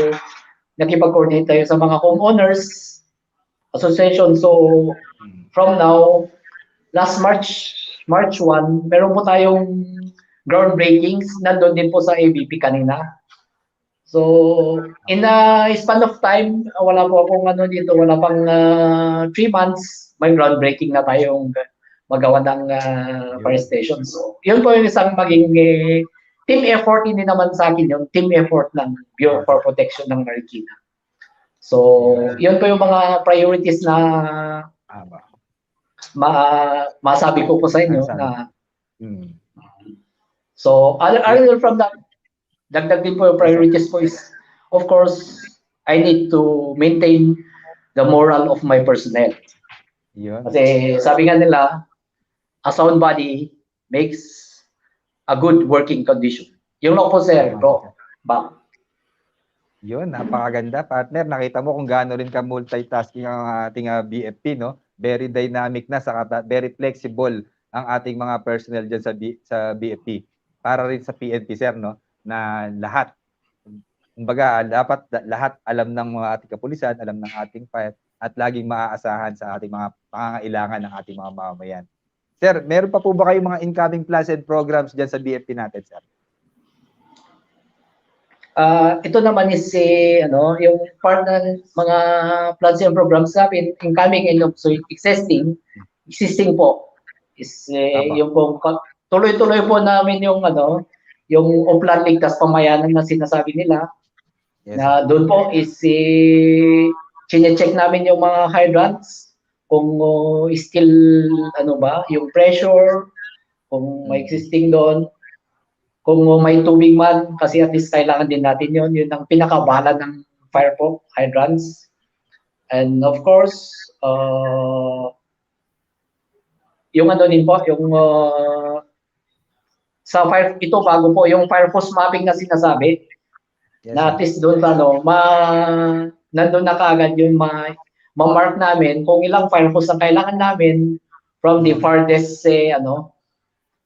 nakipag-coordinate tayo sa mga homeowners association. So from now, last March 1, meron po tayong groundbreakings. Nandun din po sa ABP kanina. So, in a span of time, wala po akong ano dito, wala pang 3 months, may groundbreaking na tayong magawa ng fire station. So, yun po yung isang maging team effort, hindi naman sa akin yung team effort ng Bureau for Protection ng Marikina. So, yun po yung mga priorities na masabi ko po sa inyo na so, other from that, dagdag din po yung priorities po is, of course, I need to maintain the moral of my personnel. Kasi sabi nga nila, a sound body makes a good working condition. Yung lang po, sir, bro. Yun, napakaganda, partner. Nakita mo kung gaano rin ka multitasking ang ating BFP, no? Very dynamic na, saka very flexible ang ating mga personnel dyan sa BFP. Para rin sa PNP, sir, no? Na lahat, kumbaga, dapat lahat alam ng mga ating kapulisan, alam ng ating fire, at laging maaasahan sa ating mga pangangailangan ng ating mga mamamayan. Sir, meron pa po ba kayong mga incoming plans and programs dyan sa BFP natin, sir? Ito naman is yung part ng mga plans and programs natin, incoming and also existing po, is yung po, tuloy-tuloy po namin yung yung Upland Ligtas Pamayanan na sinasabi nila. Yes. Na doon po is chine-check namin yung mga hydrants kung still yung pressure, kung may existing doon, kung may tubig man, kasi at least kailangan din natin yun ang pinakabala ng fire po, hydrants. And of course, yung din po, yung sa fire, ito bago po, yung fire hose mapping na sinasabi, na at least doon nandun na kaagad yung ma-mark namin kung ilang fire hose ang kailangan namin from the farthest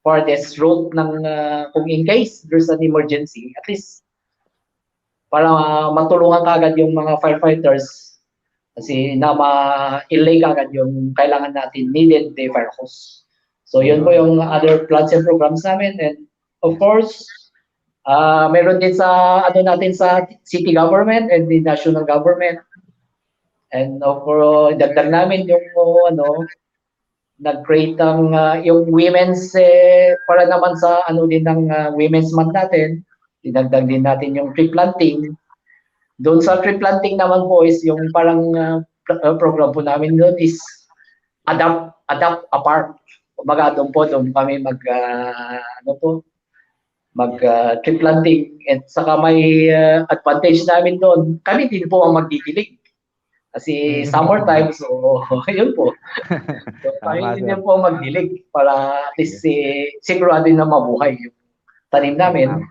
farthest route ng kung in case there's an emergency, at least para matulungan kaagad yung mga firefighters kasi na ma-illay kaagad yung kailangan natin needed the fire hose. So yun po yung other plans and programs namin, and of course meron din sa natin sa city government and the national government, and of course dagdag namin yung nag-create ng yung women's para naman sa din ng women's month natin, dinagdag din natin yung tree planting. Doon sa tree planting naman po is yung parang program po namin doon is adapt apart. Kumbaga doon kami tree planting, and saka may advantage namin doon. Kami din po ang magdidilig. Kasi summertime, so yun po. So kami din po ang magdilig para at least sigurado na mabuhay yung tanim namin.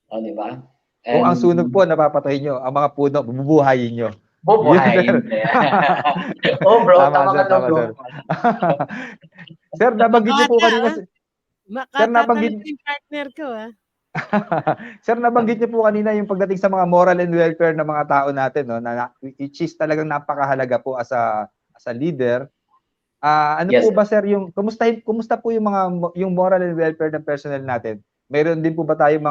Di ba? Kung ang sunog po napapatay nyo, ang mga puno bubuhayin nyo. Bubuhayin. Oh bro, tama ka daw, bro. sir. Sir, nabanggit niyo po kanina. Sir, Makakatalog yung partner ko, Sir, nabanggit niyo po kanina yung pagdating sa mga moral and welfare ng mga tao natin, no, na which is talagang napakahalaga po as a leader. Ano Yes, po ba sir yung kumusta po yung moral and welfare ng personnel natin? Meron din po ba tayong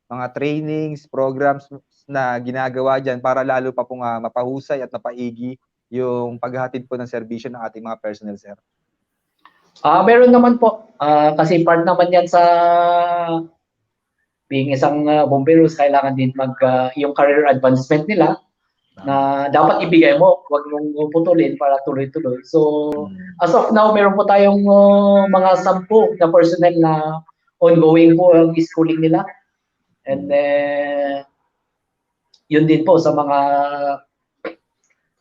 mga trainings, programs na ginagawa diyan para lalo pa pong mapahusay at mapaigi yung paghahatid po ng serbisyo ng ating mga personnel, sir? Meron naman po. Kasi part naman yan sa being isang bomberos, kailangan din yung career advancement nila na dapat ibigay mo, huwag mong putulin para tuloy-tuloy. So, as of now, meron po tayong mga 10 na personnel na ongoing po ang schooling nila. And yun din po sa mga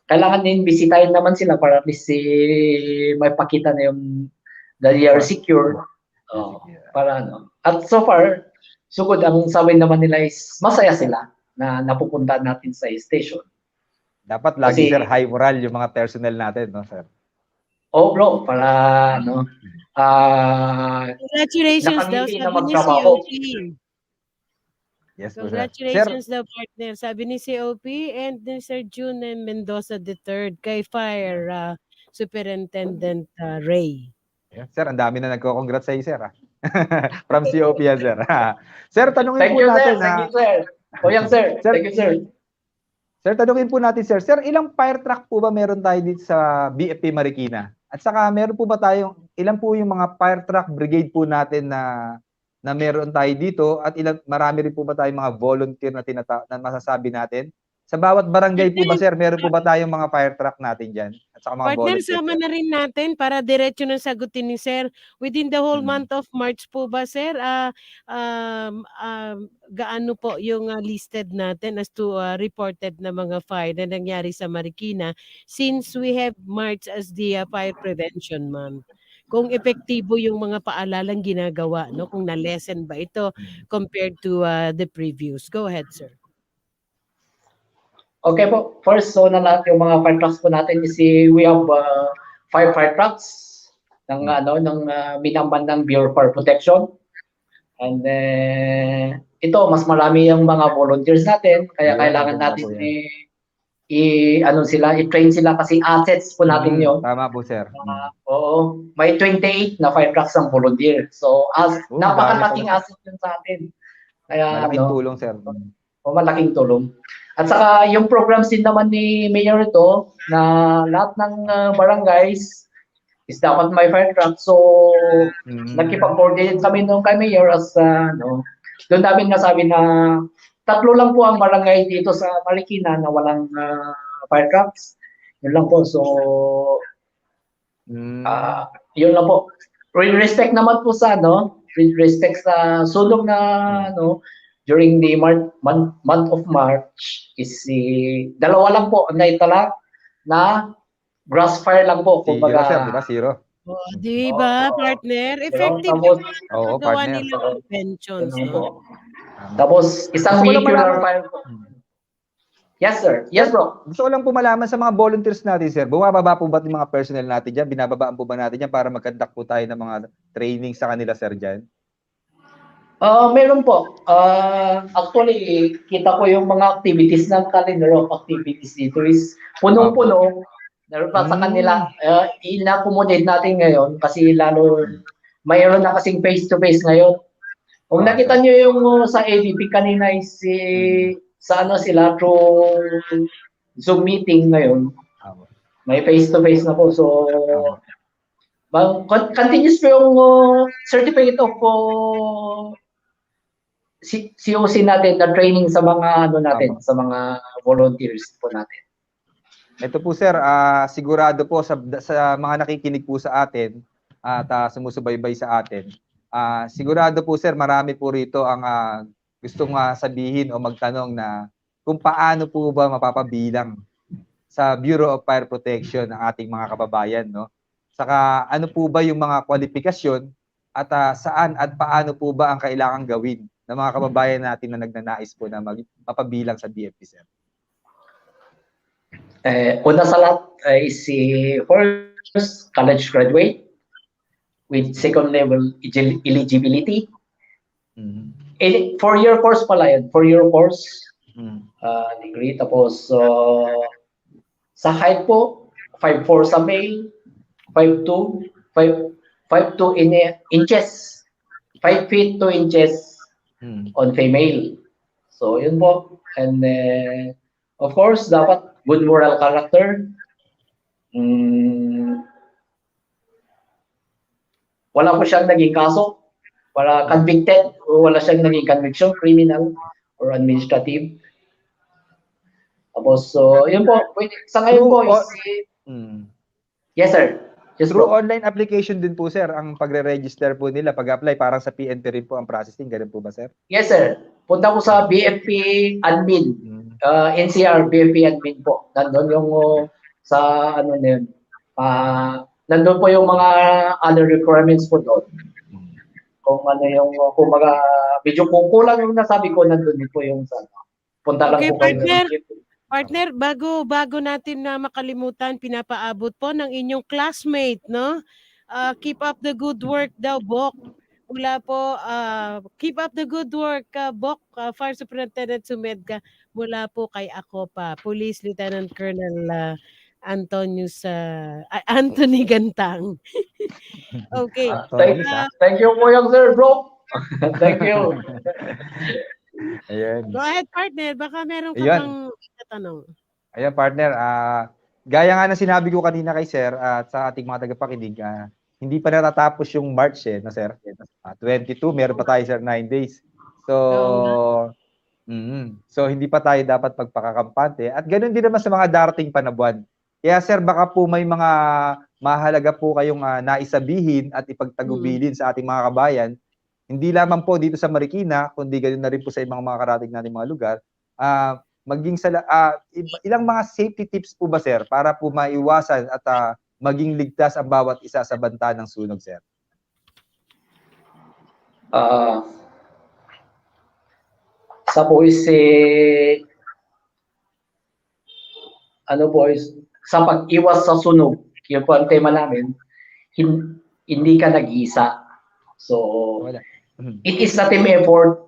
kailangan din bisitahin naman sila para at least may pakita na yung that they are secure. Para ano. At so far, sugod ang sabi naman nila is masaya sila na napupunta natin sa station. Dapat lagi sir high moral yung mga personnel natin, no, sir? Oh, bro, para ano, congratulations daw, nakangiti na sabi ni magtrabaho. COP. Yes, po, sir. Congratulations daw, partner, sabi ni COP and ni Sir June Mendoza III kay Fire Superintendent Ray. Yeah, sir, ang dami na nagko-congrats sa iyo, sir. From COP yan, sir. Sir, tanungin Thank po you, natin. sir. Thank you, sir. Sir. Thank you, sir. Sir, tanungin po natin, sir. Sir, ilang fire truck po ba meron tayo dito sa BFP Marikina? At saka meron po ba ilan po yung mga fire truck brigade po natin na meron tayo dito at marami rin po ba tayong mga volunteer na masasabi natin? Sa bawat barangay po ba, sir, meron po ba tayong mga fire truck natin dyan? At saka mga Partner, volunteer, sama sir? na rin natin para diretso na sagutin ni Sir. Within the whole month of March po ba, Sir? Gaano po yung listed natin as to reported na mga fire na nangyari sa Marikina since we have March as the Fire Prevention Month? Kung epektibo yung mga paalalang ginagawa, no? Kung na-lessen ba ito compared to the previous. Go ahead, sir. Okay po. First, so na lahat yung mga fire trucks po natin is we have 5 fire trucks ng minamban ng Bureau of Fire Protection. And ito, mas marami yung mga volunteers natin, kaya kailangan natin i-train sila kasi assets po natin yun. Tama po, sir. Oo, may 28 na fire trucks ng volunteer. So, napakalaking asset yun sa atin. Kaya, malaking tulong, sir. Malaking tulong. At saka yung programs din naman ni Mayor ito na lahat ng barangays is dapat may fire truck. So, nagkipag-coordinate kami nung kay Mayor as doon namin nasabi na 3 lang po ang barangay dito sa Marikina na walang fire trucks. Yun lang po. So, yun lang po. With respect naman po sa with respect sa sulong na during the month of March is 2 lang po na itala na grass fire lang po. Zero, sir, di ba? Zero. Di ba, partner? Effective yung mga gawa nilang preventions. No? Tapos, isang vehicular fire po. Yes, sir. Yes, bro. Gusto ko lang po malaman sa mga volunteers natin, sir. Bumababa po ba yung mga personnel natin dyan? Binababaan po ba natin yan para mag-conduct po tayo ng mga training sa kanila, sir, dyan? Meron po. Actually, kita ko yung mga activities ng calendar of activities dito is punong-puno. Meron pa sa kanila. In-accommodate natin ngayon kasi lalo mayroon na kasing face-to-face ngayon. Kung nakita nyo yung sa ADP kanina is sila through Zoom meeting ngayon. May face-to-face na po. So, continuous po yung certificate of COC natin na training sa mga natin, sa mga volunteers po natin. Ito po, sir, sigurado po sa mga nakikinig po sa atin at sumusubaybay sa atin. Sigurado po, sir, marami po rito ang gustong sabihin o magtanong na kung paano po ba mapapabilang sa Bureau of Fire Protection ng ating mga kababayan, no? Saka ano po ba yung mga kwalifikasyon at saan at paano po ba ang kailangang gawin ng mga kababayan natin na nagnanais po na mapabilang sa BFP, sir? Una sa lahat is si first college graduate with second level eligibility. Mhm. 4-year course pala yun. 4-year course. Mhm. Degree. Tapos sa height po, 5'4" sa male, 5'2", 5'2" inches, 5 feet 2 inches Mhm. on female. So yun po. And of course, dapat good moral character. Wala po siyang naging kaso. Wala convicted. Wala siyang naging conviction, criminal or administrative. Tapos, yun po. Sa ngayon po is... Yes, sir. Yes, Through bro. online application din po, sir, ang pagre-register po nila, pag-apply, parang sa PNP rin po ang processing. Ganun po ba, sir? Yes, sir. Punta ko sa BFP admin. NCR BFP admin po. Nandun yung sa ano na yun. Nandun po yung mga other requirements po doon. Kung ano yung, kung medyo kung kulang yung nasabi ko, nandun din po yung sa punta lang Okay, po kayo. partner, bago natin na makalimutan, pinapaabot po ng inyong classmate, no? Keep up the good work daw, Bok. Mula po, keep up the good work, Bok, Fire Superintendent Sumedga, mula po kay ako pa, Police Lieutenant Colonel Anthony Gantang. Okay. Thank you po yung sir, bro. Thank you. Ayan. Go ahead, partner. Baka meron ka Ayan. pang tanong. Ayan, partner. Gaya nga na sinabi ko kanina kay sir at sa ating mga tagapakinig, hindi pa natatapos yung March no, sir? 22, meron pa tayo, sir, 9 days. So, so hindi pa tayo dapat magpakakampante. At ganoon din naman sa mga darating pa na buwan. Kaya, sir, baka po may mga mahalaga po kayong naisabihin at ipagtagubilin sa ating mga kabayan. Hindi lamang po dito sa Marikina, kundi ganoon na rin po sa ibang mga karating nating mga lugar. Maging ilang mga safety tips po ba, sir, para po maiwasan at maging ligtas ang bawat isa sa banta ng sunog, sir? Sa po is ano po is sa pag-iwas sa sunog, yun po ang tema namin, hindi ka nag-iisa. So, it is a team effort.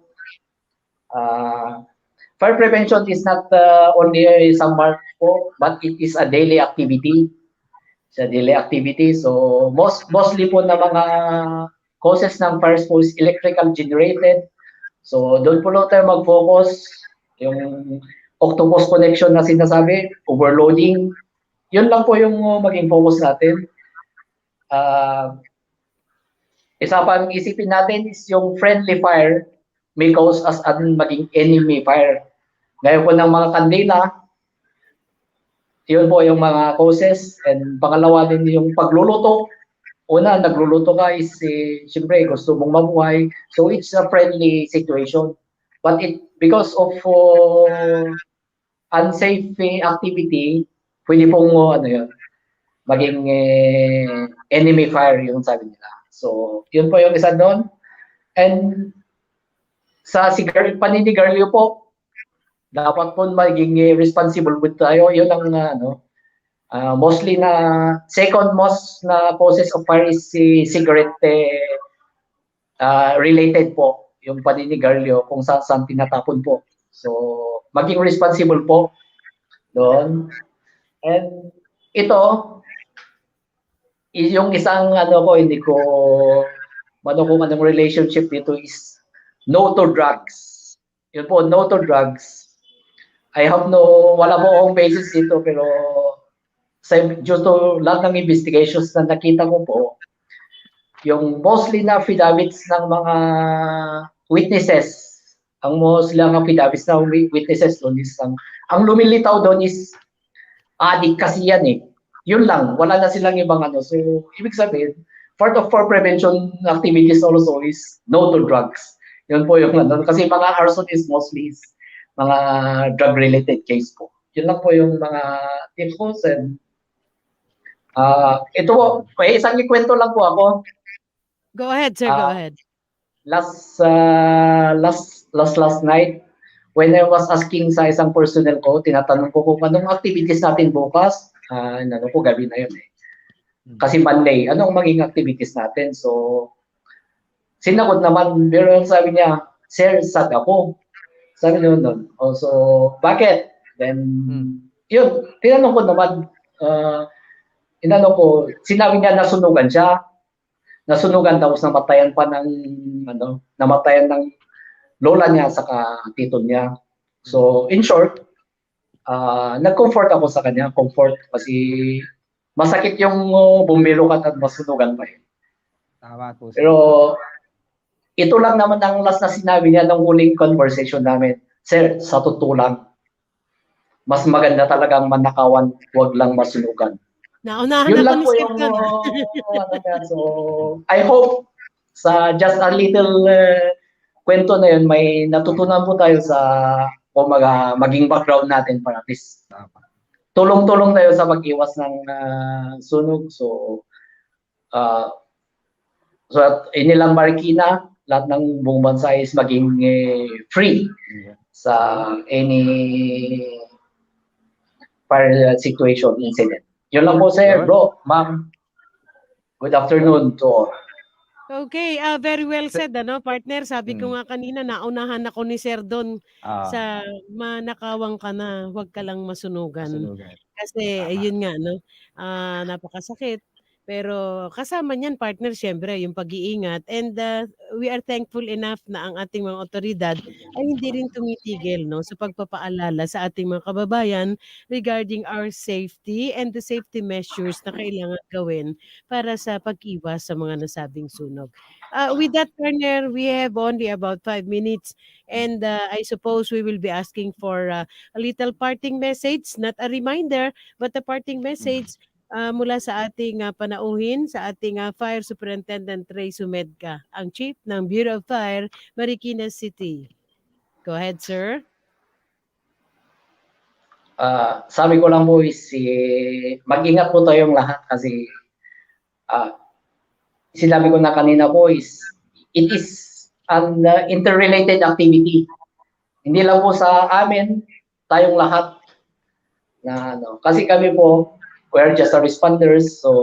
Fire prevention is not only some mark po, but it is a daily activity. It's a daily activity. So, mostly po na mga causes ng fire po is electrical generated. So, doon po lang tayo mag-focus. Yung octopus connection na sinasabi, overloading. Yun lang po yung maging focus natin. Isa pang isipin natin is yung friendly fire may cause as maging enemy fire. Ngayon po ng mga kandila, yun po yung mga causes. And pangalawa din yung pagluluto. Una, nagluluto ka is, siyempre, gusto mong mabuhay. So, it's a friendly situation. But because of unsafe activity, pwede pong, maging enemy fire yung sabi nila. So, yun po yung isa doon. And sa paninigarilyo po, dapat po maging responsible with tayo. Yun ang mostly na second most na causes of fire is cigarette related po. Yung paninigarilyo kung saan tinatapon po. So, maging responsible po doon. And ito, yung isang hindi ko kung anong relationship dito is no to drugs. Yun po, no to drugs. I have wala po akong basis dito pero due to lahat ng investigations na nakita ko po, yung mostly na affidavits ng mga witnesses, ang mostly ang affidavits ng witnesses doon is ang lumilitaw doon is addict kasi yan eh. Yun lang, wala na silang ibang So, ibig sabihin, part of fire prevention activities also is no to drugs. Yun po yung kasi mga arson is mostly mga drug-related case po. Yun lang po yung mga tips ko. Ito po, isang ikwento lang po ako. Go ahead, sir. Go ahead. Last night, when I was asking sa isang personnel ko, tinatanong ko kung anong activities natin bukas. Ano po, gabi na yun eh. Kasi Monday, anong maging activities natin? So, sinagot naman, pero sabi niya, sir, sad ako. Sabi niya nun. Also, bakit? Then, yun, tinanong ko naman, sinabi niya nasunugan siya. Nasunugan tapos namatayan pa ng, namatayan ng lola niya saka tito niya. So, in short, nag-comfort ako sa kanya, comfort kasi masakit yung bumilo ka at masunugan pa eh. Tama po. Pero ito lang naman ang last na sinabi niya nung huling conversation namin. Sir, sa totoo lang, mas maganda talagang manakawan, wag lang masunugan. Naunahan Yun ako lang ni po Sir yung doon. so I hope sa just a little kwento na yun may natutunan po tayo sa maging background natin para at least tulong-tulong tayo sa pag-iwas ng sunog. So at inilang Marikina, lahat ng buong bansa is maging free sa any fire situation, incident. Yun lang po, sir, bro, ma'am. Good afternoon to all. Okay, very well said, partner. Sabi ko nga kanina, naunahan ako ni Sir Don sa manakawang ka na, huwag ka lang masunugan. Kasi, ayun nga, napakasakit. Pero kasama niyan, partner, syempre, yung pag-iingat. And we are thankful enough na ang ating mga otoridad ay hindi rin tumitigil sa pagpapaalala sa ating mga kababayan regarding our safety and the safety measures na kailangan gawin para sa pag-iwas sa mga nasabing sunog. With that, partner, we have only about 5 minutes and I suppose we will be asking for a little parting message, not a reminder, but a parting message mula sa ating panauhin, sa ating Fire Superintendent Ray Sumedka, ang Chief ng Bureau of Fire, Marikina City. Go ahead, sir. Sabi ko lang po is mag-ingat po tayong lahat kasi sinabi ko na kanina po is it is an interrelated activity. Hindi lang po sa amin, tayong lahat na kasi kami po we're just a responders, so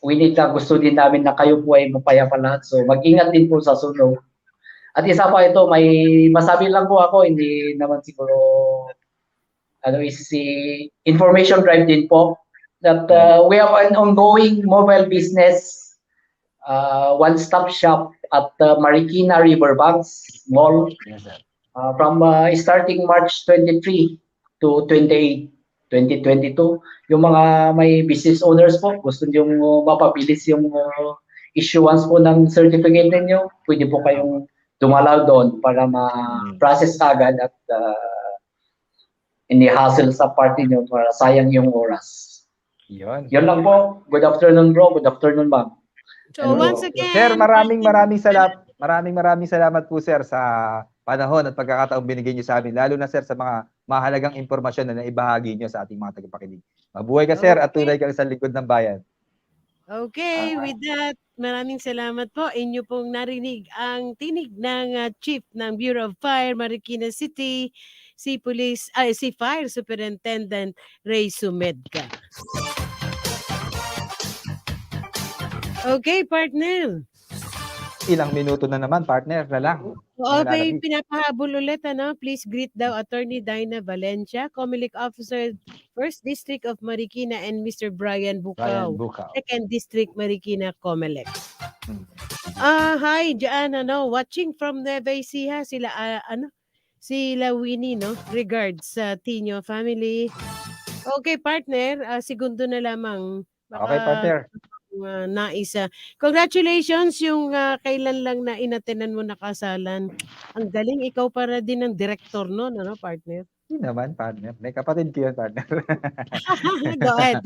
we need gusto din namin na kayo po ay mapayapa lahat. So mag-ingat din po sa sunog. At isa pa ito, may masabi lang po ako, hindi naman siguro is si information drive din po that we have an ongoing mobile business one-stop shop at Marikina Riverbanks Mall from starting March 23 to 28, 2022. Yung mga may business owners po, gusto nyo mapabilis yung issuance po ng certificate ninyo, pwede po kayong dumalaw doon para ma-process agad at hindi hassle sa party nyo para sayang yung oras. Yun lang po. Good afternoon, bro. Good afternoon, ma'am. So once again, sir, maraming salamat po, sir, sa panahon at pagkakataong binigay niyo sa amin, lalo na, sir, sa mga mahalagang impormasyon na naibahagi niyo sa ating mga tagapakinig. Mabuhay ka, sir, at tunay kang sa lingkod ng bayan. Okay, with that, maraming salamat po. Inyo pong narinig ang tinig ng Chief ng Bureau of Fire, Marikina City, si Fire Superintendent Ray Sumedka. Okay, partner. Ilang minuto na naman, partner, na lang. Oo, may pinapahabol ulit, Please greet daw Attorney Dinah Valencia, Comelec Officer, 1st District of Marikina, and Mr. Brian Bukaw, 2nd District, Marikina, Comelec. Hi, dyan, watching from Nueva Ecija, sila Winnie, Regards sa Tino family. Okay, partner, segundo na lamang. Okay, partner. Congratulations yung kailan lang na inatenan mo na kasalan. Ang galing, ikaw para din ng director noon, partner? Hindi naman, partner. May kapatid ko yun, partner. Go ahead.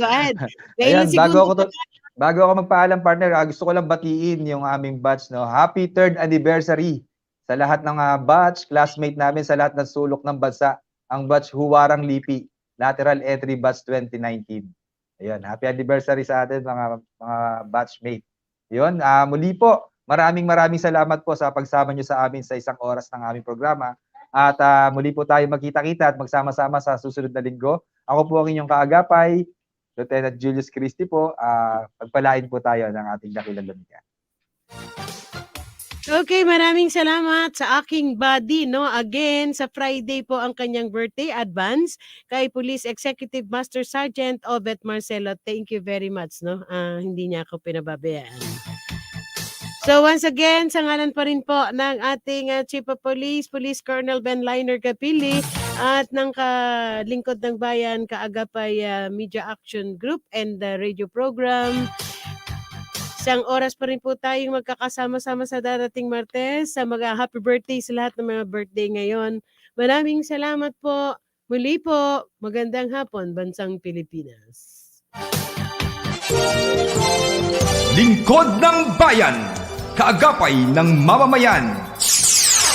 Ayan, bago ako magpaalam, partner, gusto ko lang batiin yung aming batch, Happy 3rd anniversary sa lahat ng batch, classmate namin sa lahat ng sulok ng bansa, ang batch Huwarang Lipi, Lateral Entry Batch 2019. Ayun, happy anniversary sa atin mga batchmate. Yun, muli po, maraming salamat po sa pagsama nyo sa amin sa isang oras ng aming programa. At muli po tayo magkita-kita at magsama-sama sa susunod na linggo. Ako po ang inyong kaagapay, Lieutenant Julius Christie po. Pagpalain po tayo ng ating dakilang lumika. Okay, maraming salamat sa aking buddy, no? Again, sa Friday po ang kanyang birthday advance kay Police Executive Master Sergeant Obet Marcelo. Thank you very much, no? Hindi niya ako pinababayaan. So once again, sa ngalan pa rin po ng ating Chief of Police, Police Colonel Ben Liner Capili at ng Lingkod ng Bayan, Kaagapay Media Action Group and radio program. Isang oras pa rin po tayong magkakasama-sama sa darating Martes. Sa mga happy birthday sa lahat ng mga birthday ngayon. Maraming salamat po. Muli po, magandang hapon, Bansang Pilipinas. Lingkod ng Bayan, kaagapay ng mamamayan.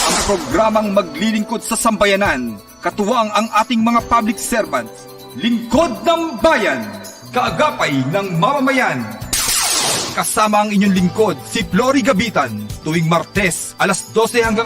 Ang programang maglilingkod sa sambayanan, katuwang ang ating mga public servants. Lingkod ng Bayan, kaagapay ng mamamayan. Kasama ang inyong lingkod, si Flory Gabitan, tuwing Martes, alas 12 hanggang